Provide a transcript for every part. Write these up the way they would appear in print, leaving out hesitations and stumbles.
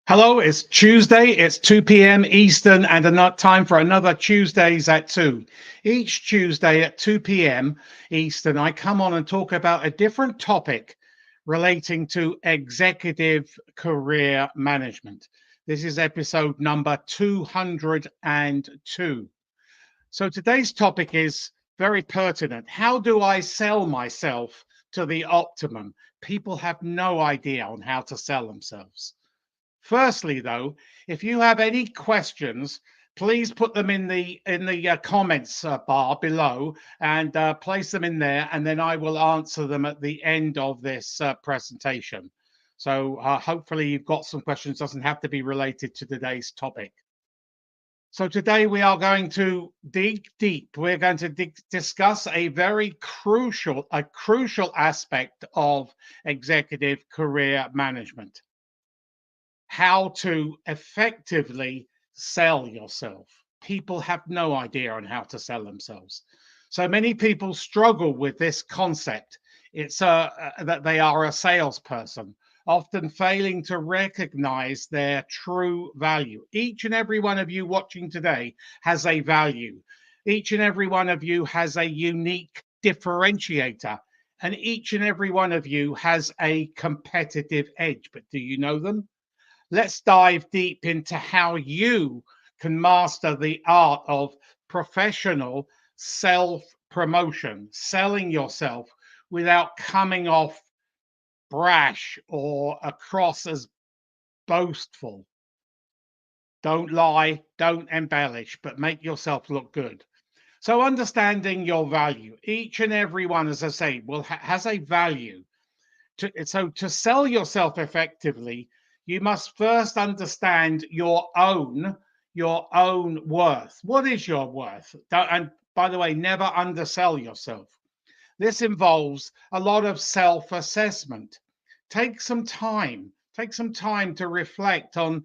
Hello, it's Tuesday. It's 2 p.m. Eastern and another time for another Tuesdays at 2. Each Tuesday at 2 p.m. Eastern, I come on and talk about a different topic relating to executive career management. This is episode number 202. So today's topic is very pertinent. How do I sell myself to the optimum? People have no idea on how to sell themselves. Firstly, though, if you have any questions, please put them in the comments bar below and place them in there, and then I will answer them at the end of this presentation. So hopefully you've got some questions. Doesn't have to be related to today's topic. So today we are going to dig deep. We're going to discuss a very crucial aspect of executive career management: how to effectively sell yourself. People have no idea on how to sell themselves. So many people struggle with this concept. It's that they are a salesperson, often failing to recognize their true value. Each and every one of you watching today has a value. Each and every one of you has a unique differentiator, and each and every one of you has a competitive edge. But do you know them? Let's dive deep into how you can master the art of professional self promotion, selling yourself without coming off brash or across as boastful. Don't lie, don't embellish, but make yourself look good. So, understanding your value, each and every one, as I say, has a value. So to sell yourself effectively, you must first understand your own worth. What is your worth? And by the way, never undersell yourself. This involves a lot of self-assessment. Take some time to reflect on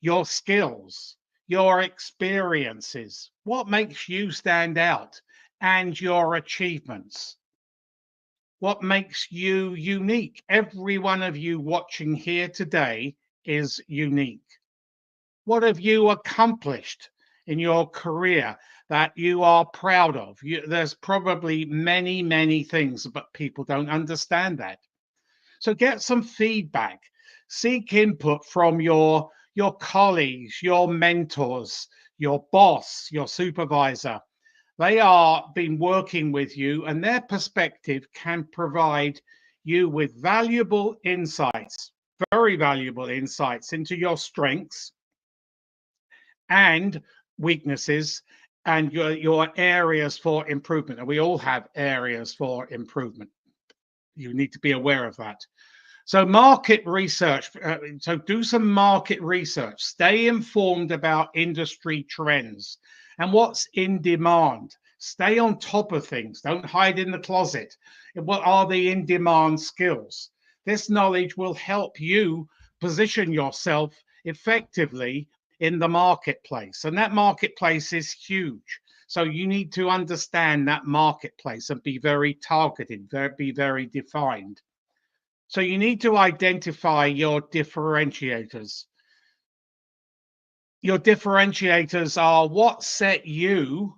your skills, your experiences, what makes you stand out, and your achievements. What makes you unique? Every one of you watching here today is unique. What have you accomplished in your career that you are proud of? There's probably many, many things, but people don't understand that. So get some feedback, seek input from your colleagues, your mentors, your boss, your supervisor. They are been working with you, and their perspective can provide you with valuable insights, very valuable insights into your strengths and weaknesses and your areas for improvement. And we all have areas for improvement. You need to be aware of that. So market research. So do some market research. Stay informed about industry trends and what's in demand. Stay on top of things. Don't hide in the closet. What are the in-demand skills? This knowledge will help you position yourself effectively in the marketplace. And that marketplace is huge. So you need to understand that marketplace and be very targeted, be very defined. So you need to identify your differentiators. Your differentiators are what set you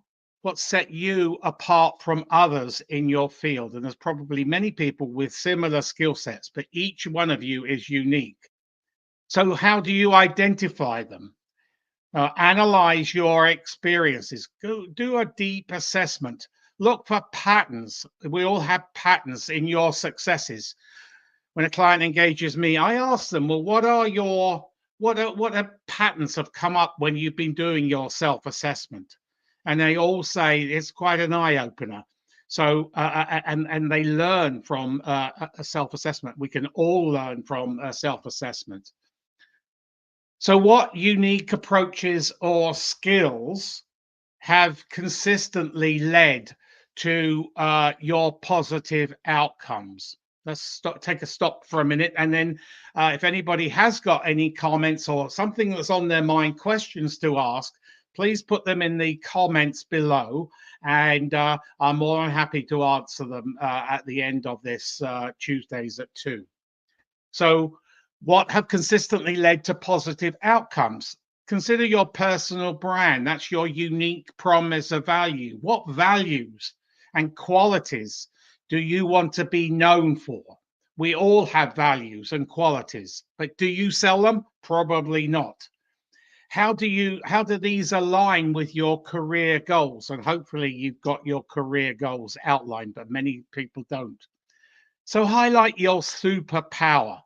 apart from others in your field. And there's probably many people with similar skill sets, but each one of you is unique. So how do you identify them? Analyze your experiences. Go do a deep assessment. Look for patterns. We all have patterns in your successes. When a client engages me, I ask them, well, what are patterns have come up when you've been doing your self-assessment? And they all say it's quite an eye-opener. So and they learn from a self-assessment. We can all learn from a self-assessment. So what unique approaches or skills have consistently led to your positive outcomes? Let's take a stop for a minute. And then if anybody has got any comments or something that's on their mind, questions to ask, please put them in the comments below. And I'm more than happy to answer them at the end of this Tuesdays at 2. So What have consistently led to positive outcomes? Consider your personal brand. That's your unique promise of value. What values and qualities do you want to be known for? We all have values and qualities, but do you sell them? Probably not. How do these align with your career goals? And hopefully you've got your career goals outlined, but many people don't. So highlight your superpower.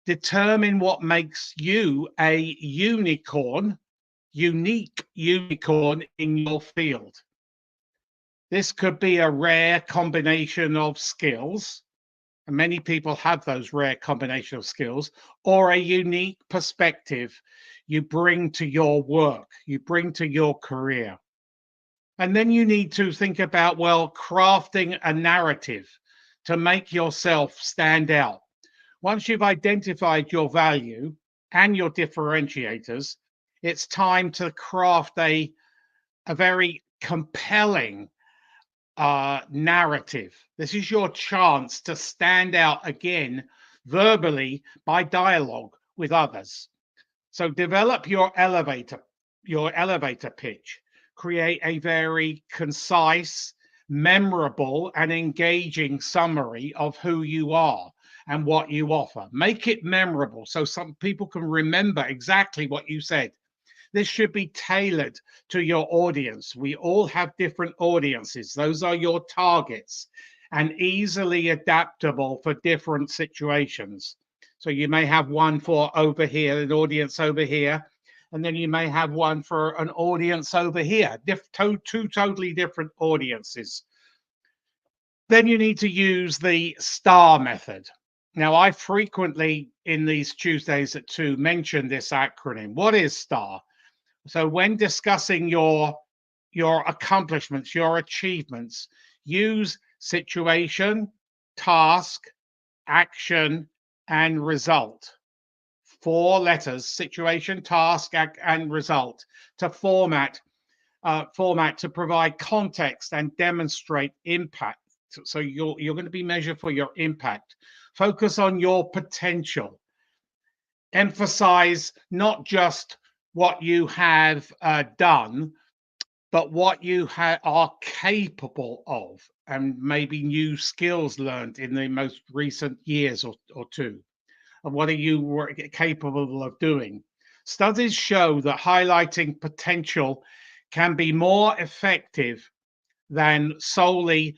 Determine what makes you a unique unicorn in your field. This could be a rare combination of skills, and many people have those rare combination of skills, or a unique perspective you bring to your work, you bring to your career. And then you need to think about, well, crafting a narrative to make yourself stand out. Once you've identified your value and your differentiators, it's time to craft a very compelling narrative. This is your chance to stand out again verbally by dialogue with others. So develop your elevator pitch. Create a very concise, memorable, and engaging summary of who you are and what you offer. Make it memorable so some people can remember exactly what you said. This should be tailored to your audience. We all have different audiences. Those are your targets and easily adaptable for different situations. So you may have one for over here, an audience over here, and then you may have one for an audience over here, two totally different audiences. Then you need to use the STAR method. Now, I frequently in these Tuesdays at 2 mention this acronym. What is STAR? So when discussing your accomplishments, your achievements, use situation, task, action, and result. 4 letters: situation, task, and result, to format to provide context and demonstrate impact. So you're going to be measured for your impact. Focus on your potential. Emphasize not just what you have done, but what you are capable of, and maybe new skills learned in the most recent years or two. And what are you capable of doing? Studies show that highlighting potential can be more effective than solely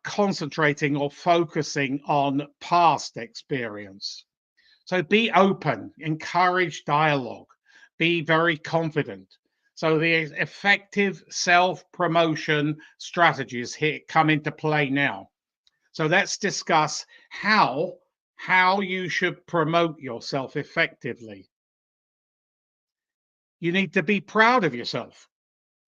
concentrating or focusing on past experience. So be open, encourage dialogue, be very confident. So the effective self-promotion strategies here come into play now. So let's discuss how you should promote yourself effectively. You need to be proud of yourself.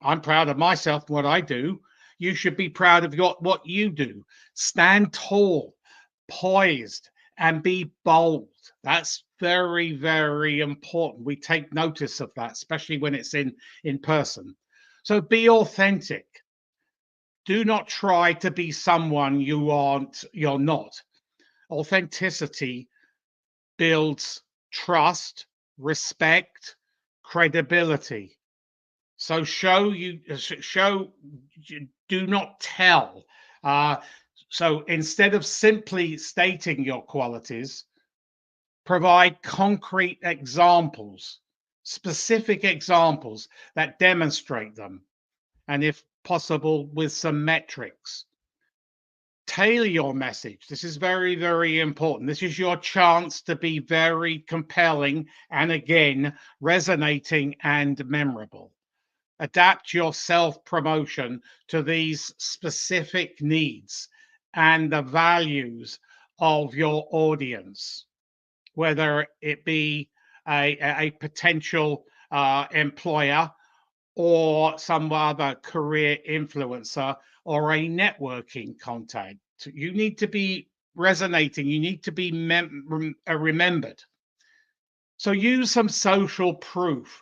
I'm proud of myself, what I do. You should be proud of what you do. Stand tall, poised, and be bold. That's very, very important. We take notice of that, especially when it's in person. So be authentic. Do not try to be someone you're not. Authenticity builds trust, respect, credibility. So do not tell. So instead of simply stating your qualities, provide concrete examples, specific examples that demonstrate them, and if possible, with some metrics. Tailor your message. This is very, very important. This is your chance to be very compelling and, again, resonating and memorable. Adapt your self-promotion to these specific needs and the values of your audience, whether it be a potential employer or some other career influencer or a networking contact. You need to be resonating. You need to be remembered. So use some social proof.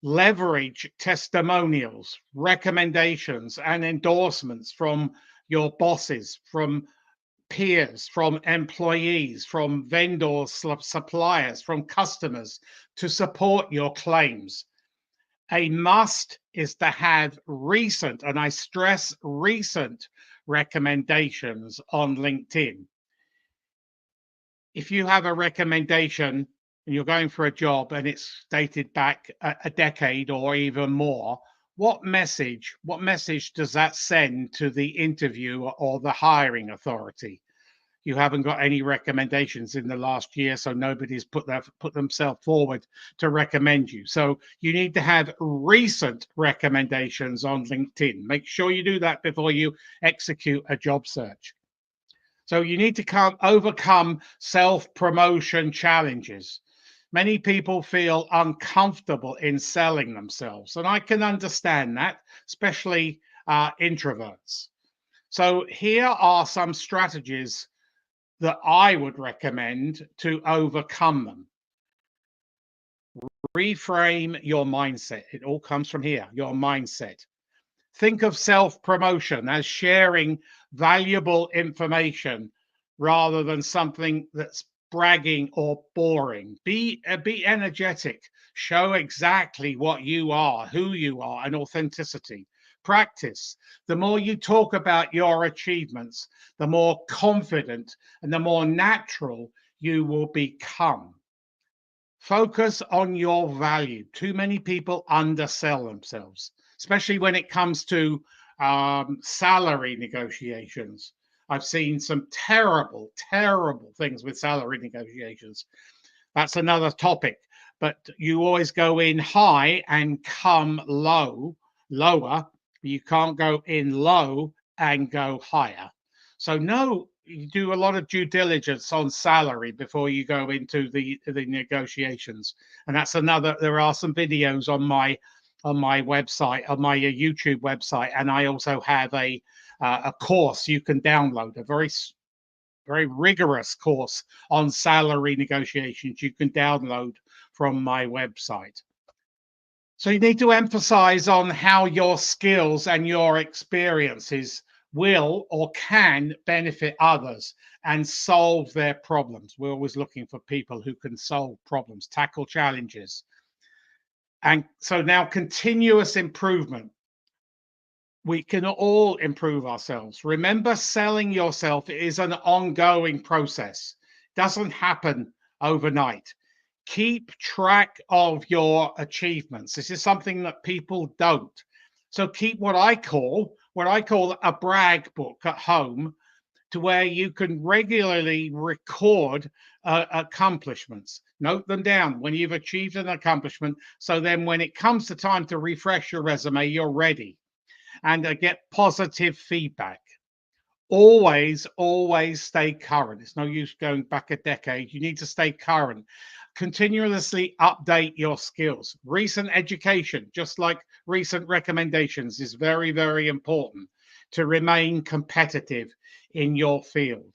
Leverage testimonials, recommendations, and endorsements from your bosses, from peers, from employees, from vendors, suppliers, from customers to support your claims. A must is to have recent, and I stress recent, recommendations on LinkedIn. If you have a recommendation and you're going for a job and it's dated back a decade or even more, what message does that send to the interviewer or the hiring authority? You haven't got any recommendations in the last year, so nobody's put themselves forward to recommend you. So you need to have recent recommendations on LinkedIn. Make sure you do that before you execute a job search. So you need to overcome self-promotion challenges. Many people feel uncomfortable in selling themselves, and I can understand that, especially introverts. So here are some strategies that I would recommend to overcome them. Reframe your mindset. It all comes from here, your mindset. Think of self-promotion as sharing valuable information rather than something that's bragging or boring. Be energetic. Show exactly what you are, who you are, and authenticity. Practice. The more you talk about your achievements, the more confident and the more natural you will become. Focus on your value. Too many people undersell themselves, especially when it comes to salary negotiations. I've seen some terrible, terrible things with salary negotiations. That's another topic. But you always go in high and come lower. You can't go in low and go higher. So no, you do a lot of due diligence on salary before you go into the negotiations. And that's another, there are some videos on my website, on my YouTube website, and I also have a course you can download, a very rigorous course on salary negotiations you can download from my website. So you need to emphasize on how your skills and your experiences will or can benefit others and solve their problems. We're always looking for people who can solve problems, tackle challenges. And so now continuous improvement. We can all improve ourselves. Remember, selling yourself is an ongoing process. It doesn't happen overnight. Keep track of your achievements. This is something that people don't. So keep what I call a brag book at home, to where you can regularly record accomplishments. Note them down when you've achieved an accomplishment. So then when it comes to time to refresh your resume, you're ready, and get positive feedback. Always stay current. It's no use going back a decade. You need to stay current. Continuously update your skills. Recent education, just like recent recommendations, is very, very important to remain competitive in your field.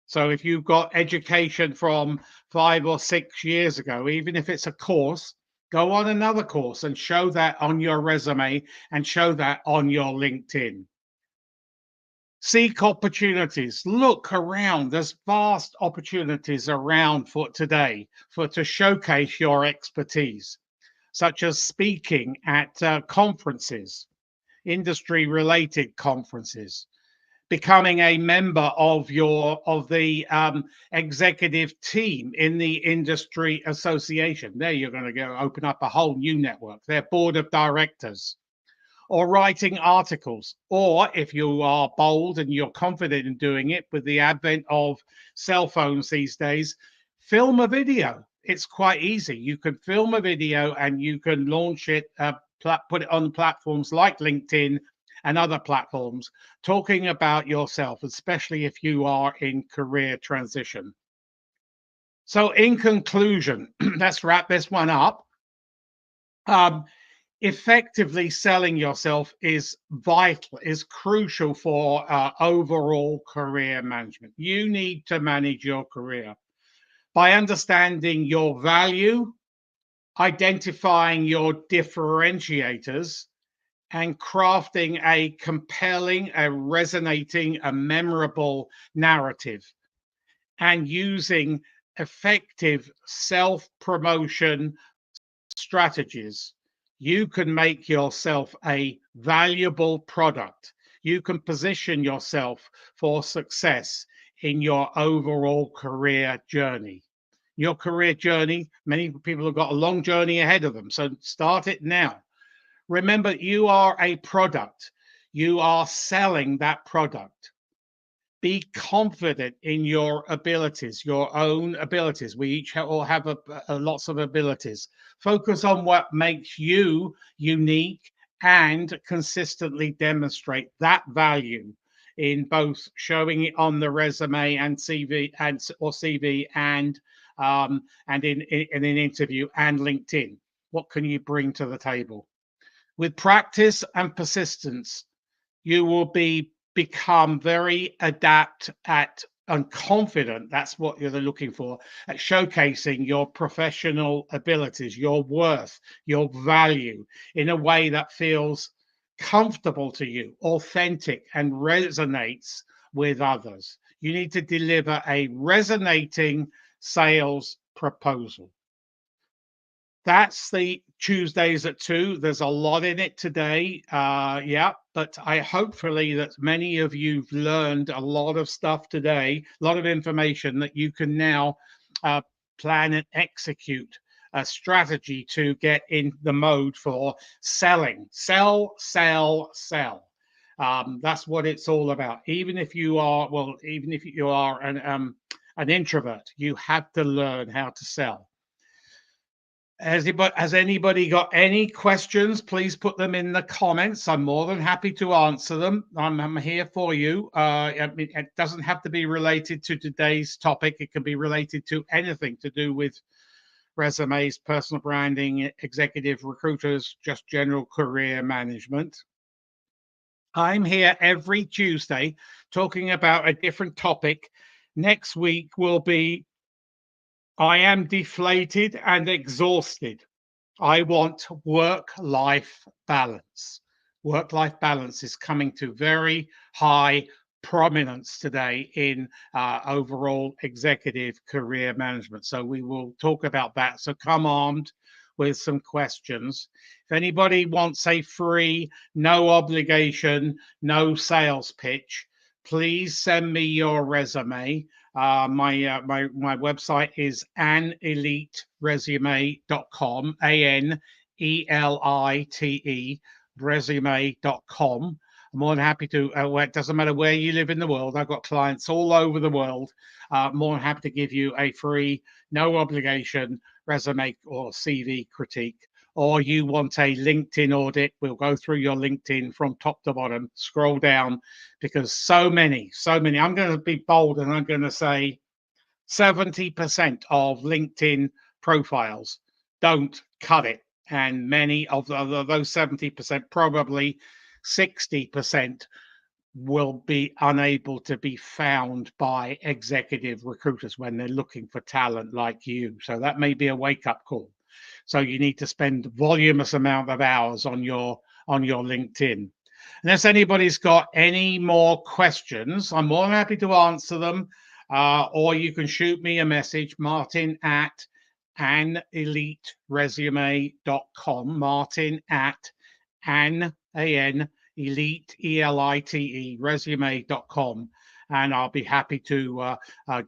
So if you've got education from 5 or 6 years ago, even if it's a course, go on another course and show that on your resume and show that on your LinkedIn. Seek opportunities. Look around. There's vast opportunities around for today to showcase your expertise, such as speaking at conferences, industry-related conferences, becoming a member of the executive team in the industry association. There you're going to go open up a whole new network, their board of directors. Or writing articles, or if you are bold and you're confident in doing it, with the advent of cell phones these days, film a video. It's quite easy. You can film a video and you can launch it, put it on platforms like LinkedIn and other platforms, talking about yourself, especially if you are in career transition. So in conclusion, let's wrap this one up. Effectively selling yourself is vital, is crucial for overall career management. You need to manage your career by understanding your value, identifying your differentiators, and crafting a compelling, a resonating, a memorable narrative, and using effective self promotion strategies, you can make yourself a valuable product. You can position yourself for success in your overall career journey. Your career journey, many people have got a long journey ahead of them. So start it now. Remember, you are a product. You are selling that product. Be confident in your abilities, your own abilities. We each all have lots of abilities. Focus on what makes you unique and consistently demonstrate that value in both showing it on the resume and CV or CV and in an interview and LinkedIn. What can you bring to the table? With practice and persistence, you will become very adept at and confident. That's what you're looking for, at showcasing your professional abilities, your worth, your value in a way that feels comfortable to you, authentic, and resonates with others. You need to deliver a resonating sales proposal. That's the Tuesdays at 2. There's a lot in it today. Yeah, but I hopefully that many of you've learned a lot of stuff today, a lot of information that you can now plan and execute a strategy to get in the mode for selling. Sell, sell, sell. That's what it's all about. Even if you are, well, even if you are an introvert, you have to learn how to sell. Has anybody got any questions? Please put them in the comments. I'm more than happy to answer them. I'm here for you. I mean, it doesn't have to be related to today's topic. It can be related to anything to do with resumes, personal branding, executive recruiters, just general career management. I'm here every Tuesday talking about a different topic. Next week will be I am deflated and exhausted. I want work-life balance. Work-life balance is coming to very high prominence today in overall executive career management. So we will talk about that. So come armed with some questions. If anybody wants a free, no obligation, no sales pitch, please send me your resume. My website is aneliteresume.com, ANELITE resume.com. I'm more than happy to, it doesn't matter where you live in the world. I've got clients all over the world. More than happy to give you a free, no obligation resume or CV critique. Or you want a LinkedIn audit, we'll go through your LinkedIn from top to bottom, scroll down, because so many, I'm going to be bold and I'm going to say 70% of LinkedIn profiles don't cut it. And many of those 70%, probably 60%, will be unable to be found by executive recruiters when they're looking for talent like you. So that may be a wake-up call. So you need to spend voluminous amount of hours on your LinkedIn. Unless anybody's got any more questions, I'm more than happy to answer them. Or you can shoot me a message, Martin at aneliteresume.com, Martin at elite, ELITE, resume.com. And I'll be happy to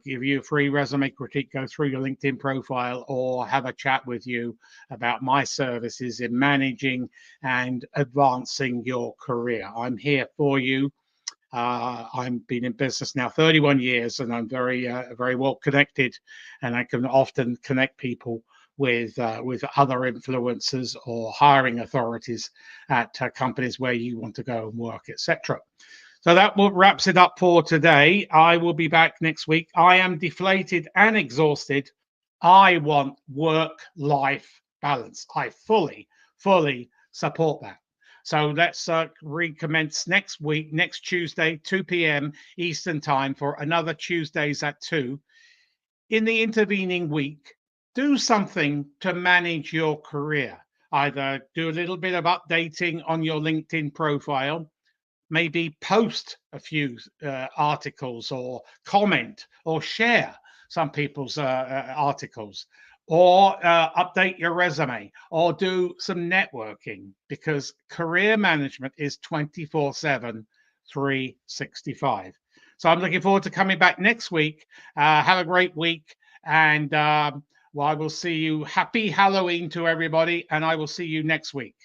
give you a free resume critique, go through your LinkedIn profile, or have a chat with you about my services in managing and advancing your career. I'm here for you. I've been in business now 31 years, and I'm very well connected, and I can often connect people with other influencers or hiring authorities at companies where you want to go and work, etc. So that wraps it up for today. I will be back next week. I am deflated and exhausted. I want work-life balance. I fully support that. So let's recommence next week, next Tuesday, 2 p.m. Eastern time for another Tuesdays at 2. In the intervening week, do something to manage your career. Either do a little bit of updating on your LinkedIn profile, maybe post a few articles or comment or share some people's articles, or update your resume, or do some networking, because career management is 24/7, 365. So I'm looking forward to coming back next week. Have a great week. And well, I will see you. Happy Halloween to everybody. And I will see you next week.